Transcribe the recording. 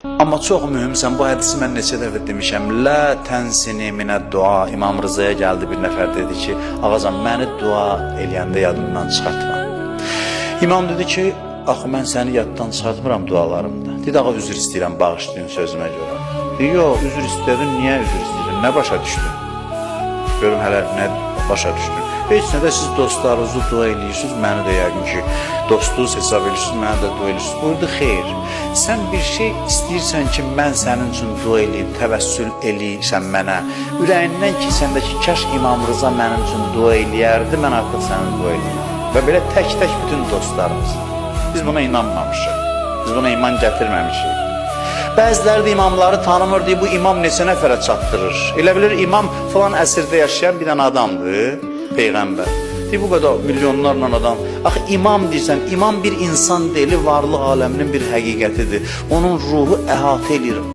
Amma çox mühümsən, bu hədisi mən neçə dəfə demişəm. Lə tənsini minə dua. İmam Rızaya gəldi, bir nəfər dedi ki, ağacan, məni dua eləyəndə yadımdan çıxartma. İmam dedi ki, axı mən səni yaddan çıxartmıram dualarımda. Dedi, ağa, üzr istəyirəm, bağışlayın sözümə görə. Dedi, yox, üzr istədin, niyə üzr istəyirəm, nə başa düşdün? Görüm hələ nə başa düşdün. Heç nədə siz dostlarınızı dua eləyirsiniz, məni də yəqin ki, dostluğu hesab edirsiniz, məni də dua edirsiniz. Burada xeyr, sən bir şey istəyirsən ki, mən sənin üçün dua eləyim, təvəssül eləyirsən mənə. Ürəyindən ki, səndəki kaş İmam Rıza mənim üçün dua eləyərdi, mən artıq sənin dua eləyim. Və belə tək-tək bütün dostlarımız. Biz buna inanmamışıq, biz buna iman gətirməmişik. Bəziləri də imamları tanımır, deyir, bu imam neçə nəfərə çatdırır. Elə bilir, imam falan əsrdə yaşayan bir dənə adamdır, Peyğəmbər. Deyir, bu qədər milyonlarla adam. Axı, imam deyirsən, imam bir insan deyil, varlıq aləminin bir həqiqətidir. Onun ruhu əhatə edir.